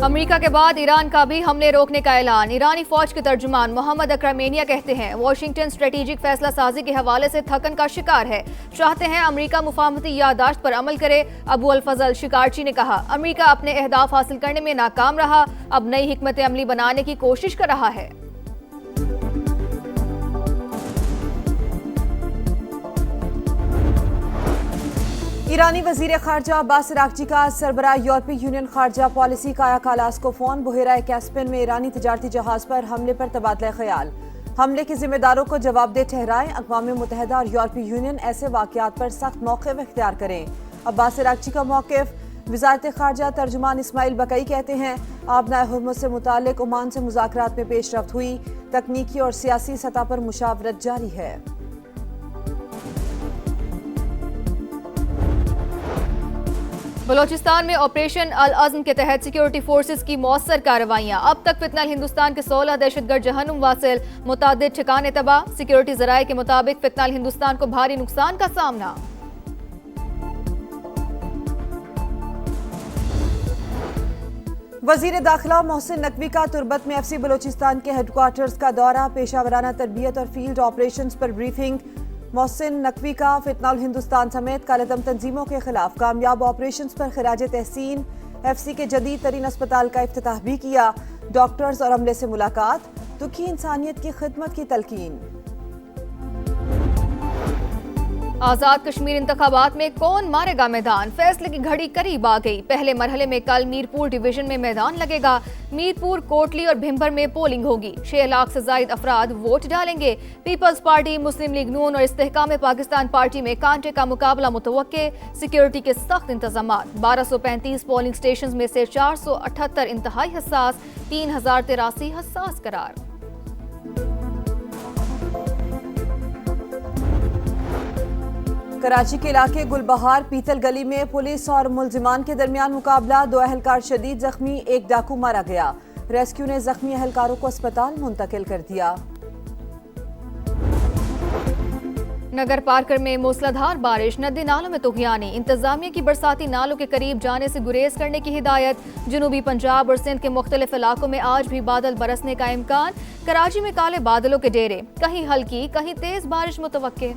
America के बाद Iran का भी हमले रोकने का ऐलान। ईरानी फौज के तर्जुमान मोहम्मद अकरमेनिया कहते हैं वाशिंगटन स्ट्रेटेजिक फैसला साजी के हवाले से थकन का शिकार है, चाहते हैं अमेरिका मुफाहमती याददाश्त पर अमल करे। अबू अल फजल शिकारची ने कहा अमेरिका अपने अहदाफ हासिल करने में नाकाम रहा, अब नई हिकमत अमली बनाने की कोशिश कर रहा है। ईरानी वजीर खारजा अब्बास अरागची का सरबराह यूरोपीय यूनियन खारजा पॉलिसी काया कालास को फोन। बुहेरा कैस्पियन में ईरानी तजारती जहाज पर हमले पर तबादला ख्याल। हमले के जिम्मेदारों को जवाबदेह ठहराएं। अक़वाम मुत्तहिदा और यूरोपीय यूनियन ऐसे वाक़यात पर सख्त मौक़िफ़ इख्तियार करें। अब्बास अरागची का मौक़िफ़। वज़ारत खारजा तर्जुमान इस्माइल बकई कहते हैं आबनाए हुर्मुज़ से मुताल्लिक़ ओमान से मुज़ाकरात में पेशरफ्त हुई, तकनीकी और सियासी सतह पर मुशावरत जारी है। बलोचिस्तान में ऑपरेशन अल अज़्म के तहत सिक्योरिटी फोर्सेस की मौसर कार्रवाइयां। अब तक फितनल हिंदुस्तान के 16 दहशतगर्द जहन्नुम वासिल, मुतादिद ठिकाने तबाह। सिक्योरिटी ज़राए के मुताबिक फितनल हिंदुस्तान को भारी नुकसान का सामना। वजीर दाखिला मोहसिन नकवी का तुर्बत में FC बलोचिस्तान के हेडक्वार्टर्स का दौरा, पेशावराना तरबियत और फील्ड ऑपरेशंस पर ब्रीफिंग। मोहसिन नकवी का फितनल हिंदुस्तान समेत कालेदम तंजीमों के खिलाफ कामयाब ऑपरेशंस पर खिराज तहसीन। FC के जदीद तरीन अस्पताल का इफ्तिताह भी किया। डॉक्टर्स और अमले से मुलाकात, दुखी इंसानियत की खिदमत की तलकीन। आजाद कश्मीर इंतखाबात में कौन मारेगा मैदान, फैसले की घड़ी करीब आ गई। पहले मरहले में कल मीरपुर डिवीजन में मैदान लगेगा। मीरपुर, कोटली और भिम्बर में पोलिंग होगी। 6 लाख से जायद अफराद वोट डालेंगे। पीपल्स पार्टी, मुस्लिम लीग नून और इस्तेहकाम पाकिस्तान पार्टी में कांटे का मुकाबला मुतवक्के। सिक्योरिटी के सख्त इंतजामात। 1235 पोलिंग स्टेशन में से 478 इंतहाई हसास, 3083 हसास करार। कराची के इलाके गुलबहार पीतल गली में पुलिस और मुलजिमान के दरमियान मुकाबला। 2 अहलकार शदीद जख्मी, 1 डाकू मारा गया। रेस्क्यू ने जख्मी अहलकारों को अस्पताल मुंतकिल कर दिया। नगर पार्कर में मूसलाधार बारिश, नदी नालों में तुगयानी। इंतजामिया की बरसाती नालों के करीब जाने से गुरेज करने की हिदायत। जनूबी पंजाब और सिंध के मुख्तलिफ इलाकों में आज भी बादल बरसने का इम्कान। कराची में काले बादलों के डेरे, कहीं हल्की कहीं तेज बारिश मुतवक्के।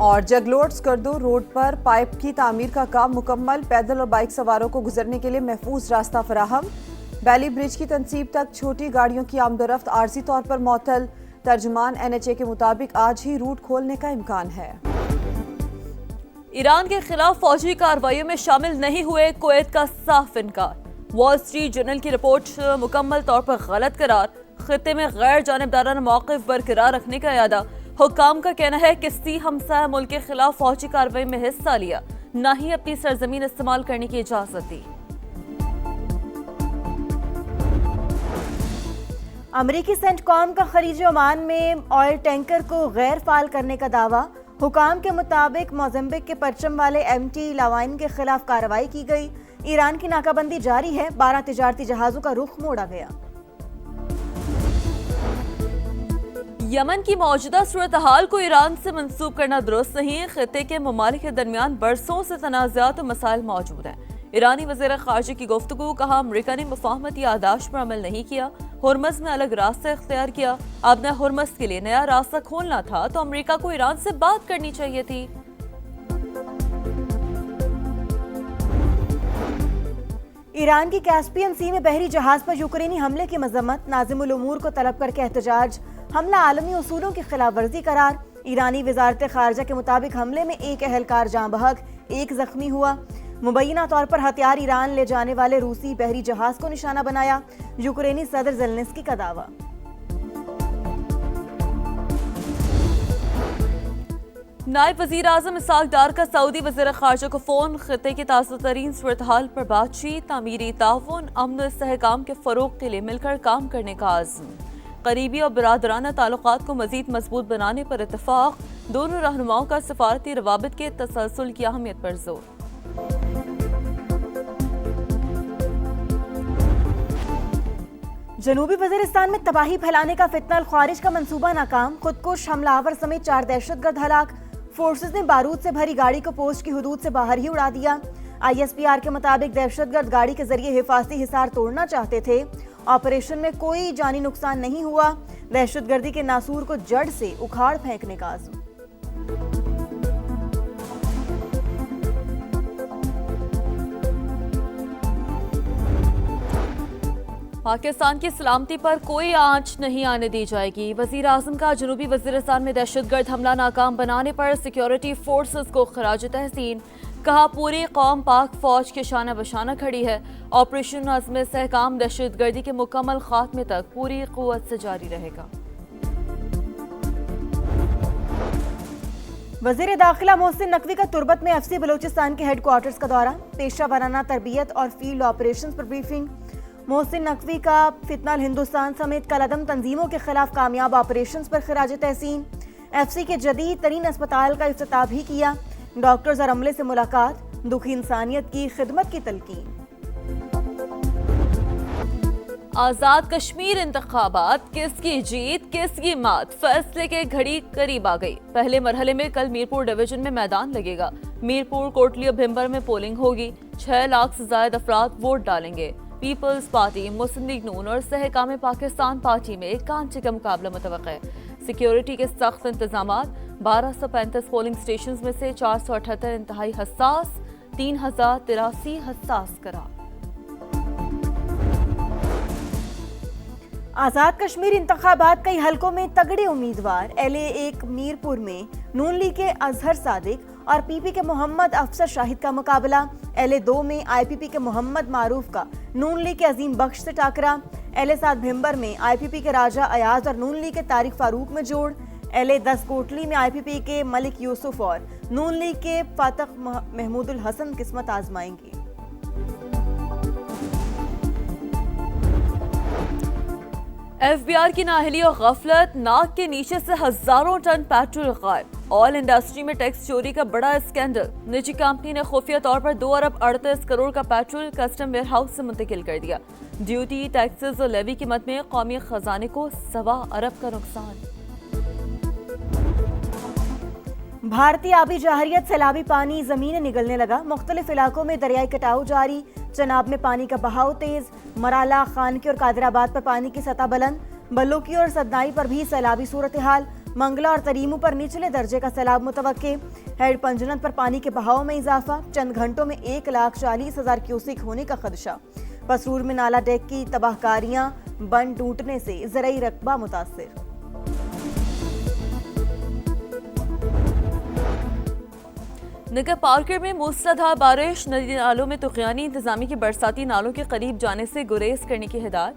और जगलोट स्कर्दो रोड पर पाइप की तामीर का काम मुकम्मल। पैदल और बाइक सवारों को गुजरने के लिए महफूज रास्ता फराहम। बैली ब्रिज की तनसीब तक छोटी गाड़ियों की आमदोरफ्त आर्जी तौर पर मअतल। तर्जुमान NHA के मुताबिक आज ही रूट खोलने का इम्कान है। ईरान के खिलाफ फौजी कार्रवाइयों में शामिल नहीं हुए कुवैत का साफ इनकार। वॉल स्ट्रीट जर्नल की रिपोर्ट मुकम्मल तौर पर गलत करार। खित्ते में गैर जानिबदाराना मौक़िफ़ बरकरार रखने का इरादा। हुक्काम का कहना है कि किसी हमसाया मुल्क के खिलाफ फौजी कार्रवाई में हिस्सा लिया, न ही अपनी सरजमीन इस्तेमाल करने की इजाजत दी। अमरीकी सेंटकॉम का खलीज ओमान में ऑयल टैंकर को गैर फाल करने का दावा। हुकाम के मुताबिक मोज़म्बिक के परचम वाले MT लावाइन के खिलाफ कार्रवाई की गई। ईरान की नाकाबंदी जारी है। 12 तिजारती जहाजों का रुख मोड़ा गया। यमन की मौजूदा सूरत हाल को ईरान से मंसूब करना दुरुस्त नहीं है। खित्ते के ममालिक के दरमियान बरसों से तनाज़ात और मसाइल मौजूद हैं। ईरानी वज़ीर ख़ारजा की गुफ्तगू, कहा अमरीका ने मुफाहमती याददाश्त पर अमल नहीं किया, हुर्मुज़ में अलग रास्ता इख्तियार किया। अब न हुर्मुज़ के लिए नया रास्ता खोलना था तो अमरीका को ईरान से बात करनी चाहिए थी। ईरान की कैस्पियन सी में बहरी जहाज पर यूक्रेनी हमले की मजम्मत। नाज़िमुल उमूर को तलब करके एहतजाज। हमला आलमी उसूलों की खिलाफ वर्जी करार। ईरानी वजारत खारजा के मुताबिक हमले में 1 अहलकार जाँ बहक, 1 जख्मी हुआ। मुबैना तौर पर हथियार ईरान ले जाने वाले रूसी बहरी जहाज को निशाना बनाया। यूक्रेनी सदर ज़ेलेंस्की का दावा। नायब वज़ीर आज़म इसाक डार का सऊदी वज़ीर ख़ारजा को फ़ोन। खित्ते की ताज़ा तरीन सूरत हाल पर बातचीत। तामीरी ताउन, अमन इस्तेहकाम के फ़रोग़ के लिए मिलकर काम करने का आज़म। करीबी और बरादराना ताल्लुकात को मज़ीद मजबूत बनाने पर इत्तफ़ाक़। दोनों रहनुमाओं का सफ़ारती रवाबित के तसलसल की अहमियत पर जोर। जनूबी वज़ीरिस्तान में तबाही फैलाने का फितनल ख्वारिज का मंसूबा नाकाम। खुदकुश हमलावर समेत 4 दहशतगर्द हलाक। फोर्सेस ने बारूद से भरी गाड़ी को पोस्ट की हुदूद से बाहर ही उड़ा दिया। ISPR के मुताबिक दहशतगर्द गाड़ी के जरिए हिफाजती हिसार तोड़ना चाहते थे। ऑपरेशन में कोई जानी नुकसान नहीं हुआ। दहशतगर्दी के नासूर को जड़ से उखाड़ फेंकने का आज़म। पाकिस्तान की सलामती पर कोई आंच नहीं आने दी जाएगी। वजीर आजम का जनूबी वजीरिस्तान में दहशतगर्द हमला नाकाम बनाने पर सिक्योरिटी फोर्सेस को खराज तहसीन। कहा पूरी कौम पाक फौज के शाना बशाना खड़ी है। ऑपरेशन अज़्म इस्तेहकाम दहशतगर्दी के मुकम्मल खात्मे तक पूरी क़ुव्वत से जारी रहेगा। वजीर दाखिला मोहसिन नकवी का तुर्बत में FC बलूचिस्तान के हेडक्वार्टर्स का दौरा। पेशा वाराना तरबियत और फील्ड ऑपरेशंस पर ब्रीफिंग। मोहसिन नकवी का फितनल हिंदुस्तान समेत कलअदम तंजीमों के खिलाफ कामयाब ऑपरेशंस पर खिराज तहसीन। FC के जदीद तरीन अस्पताल का इफ्तिताह भी किया। डॉक्टर्स और अमले से मुलाकात। दुखी इंसानियत की खिदमत की तलकीन। आजाद कश्मीर इंतखाबात, किसकी जीत किसकी मात, फैसले के घड़ी करीब आ गई। पहले मरहले में कल मीरपुर डिवीजन में मैदान लगेगा। मीरपुर, कोटली और भिंबर में पोलिंग होगी। 6 लाख से ज्यादा अफराद वोट डालेंगे। पीपल्स पार्टी, मुस्लिम लीग नून और सहकाम पाकिस्तान पार्टी में कांचे का मुकाबला मुतवक्का है। सिक्योरिटी के सख्त इंतजाम। 1235 पोलिंग स्टेशन में से 478 इंतहाई हसास, 3083 हसास करार। आजाद कश्मीर इंतखाबात कई हलकों में तगड़े उम्मीदवार। LA1 मीरपुर में नून लीग के अजहर सादिक और PP के मोहम्मद अफसर शाहिद का मुकाबला। LA2 में IPP के मोहम्मद मारूफ का नून लीग के अजीम बख्श से टाकरा। LA7 भिंबर में IPP के राजा अयाज और नून लीग के तारिक फारूक में जोड़। LA10 कोटली में IPP के मलिक यूसुफ और नून लीग के फातह महमूदुल हसन किस्मत आजमाएंगे। FBI की नाअहली और गफलत। नाक के नीचे से हजारों टन पेट्रोल गायब। ऑयल इंडस्ट्री में टैक्स चोरी का बड़ा स्कैंडल। निजी कंपनी ने खुफिया तौर पर 2 अरब 38 करोड़ का पेट्रोल कस्टम वेयर हाउस से मुंतकिल कर दिया। ड्यूटी, टैक्सेस और लेवी की मद में कौमी खजाने को 1.25 अरब का नुकसान। भारतीय आबी जहरियत सैलाबी पानी जमीनें निगलने लगा। मुख्तलिफ इलाकों में दरियाई कटाव जारी। चनाब में पानी का बहाव तेज। मराला, खानकी और कादराबाद पर पानी की सतह बुलंद। बल्लोकी और सदनाई पर भी सैलाबी सूरत हाल। मंगला और तरीमू पर निचले दर्जे का सैलाब मुतवक्के। हेड पंजनत पर पानी के बहाव में इजाफा। चंद घंटों में 1,40,000 क्यूसिक होने का खदशा। पसरूर में नाला डेक की तबाहकारियां। बंद टूटने से ज़रई रकबा मुतासिर। नगर पार्कर में मूसलाधार बारिश। नदी नालों में तुगयानी। इंतजामी की बरसाती नालों के करीब जाने से गुरेज करने की हिदायत।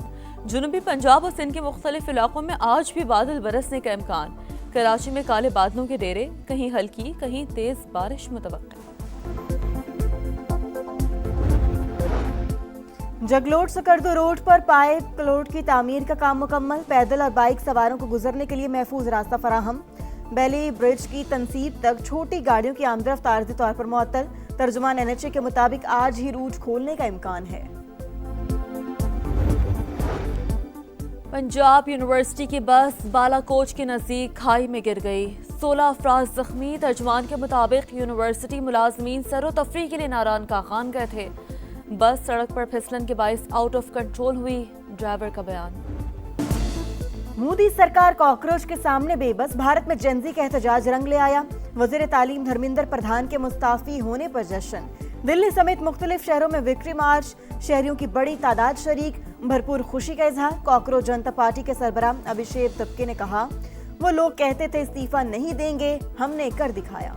जुनूबी पंजाब और सिंध के मुख्तलिफ इलाकों में आज भी बादल बरसने का इम्कान। कराची में काले बादलों के डेरे। कहीं हल्की कहीं तेज बारिश मुतवक्का। जगलोट सकर्दो रोड पर पाइप लोड की तामीर का काम मुकम्मल। पैदल और बाइक सवारों को गुजरने के लिए महफूज रास्ता फराहम। बेली ब्रिज की तनसीब तक छोटी गाड़ियों की आमदरफ्त आर्जी तौर पर मुअत्तल। तर्जुमान NHA के मुताबिक आज ही रूट खोलने का इम्कान है। पंजाब यूनिवर्सिटी की बस बालाकोट के नजदीक खाई में गिर गई। 16 अफराद जख्मी। तर्जुमान के मुताबिक यूनिवर्सिटी मुलाजमीन सैरो तफरी के लिए नारायण का खान गए थे। बस सड़क पर फिसलन के बायस आउट ऑफ कंट्रोल हुई। ड्राइवर का बयान। मोदी सरकार कॉकरोच के सामने बेबस। भारत में जेनजी का एहतजाज रंग ले आया। वजीर तालीम धर्मेंद्र प्रधान के मुस्ताफी होने पर जश्न। दिल्ली समेत मुख्तलिफ शहरों में विक्ट्री मार्च। शहरियों की बड़ी तादाद शरीक। भरपूर खुशी का इजहार। कॉकरोच जनता पार्टी के सरबराह अभिषेक तबके ने कहा, वो लोग कहते थे इस्तीफा नहीं देंगे, हमने कर दिखाया।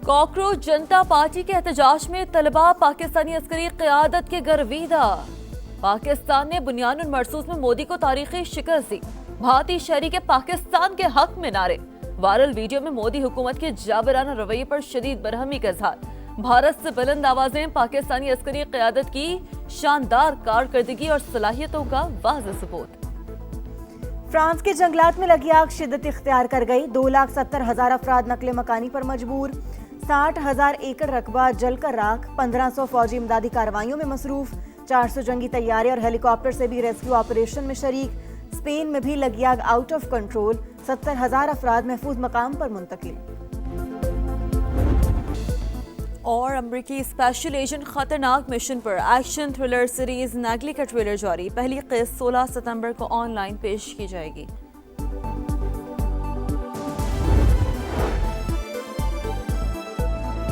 कॉकरोच जनता पार्टी के एहतजाज में तलबा पाकिस्तानी अस्करी क़यादत के गर्विदा। पाकिस्तान ने बुनियानुल मरसूस में मोदी को तारीखी शिकस्त दी। भारतीय शहरी के पाकिस्तान के हक में नारे। वायरल वीडियो में मोदी हुकूमत के जाबराना रवैये पर शदीद बरहमी का इजहार। भारत से बुलंद आवाजें। पाकिस्तानी अस्करी क़यादत की शानदार कारकर्दगी और सलाहियतों का वाज़ेह सबूत। फ्रांस के जंगलात में लगी आग शिद्दत इख्तियार कर गई। 2,70,000 अफराद नकले मकानी पर मजबूर। 60,000 एकड़ रकबा जलकर राख। 1500 फौजी इमदादी कार्रवाइयों में मसरूफ। 400 जंगी तैयारे और हेलीकॉप्टर से भी रेस्क्यू ऑपरेशन में शरीक। स्पेन में भी लगी आग आउट ऑफ कंट्रोल, 70,000 अफराद महफूज मकाम पर मुंतकिल। और अमरीकी स्पेशल एजेंट खतरनाक मिशन पर एक्शन थ्रिलर सीरीज नेगली का ट्रेलर जारी। पहली किस्त 16 सितंबर को ऑनलाइन पेश की जाएगी।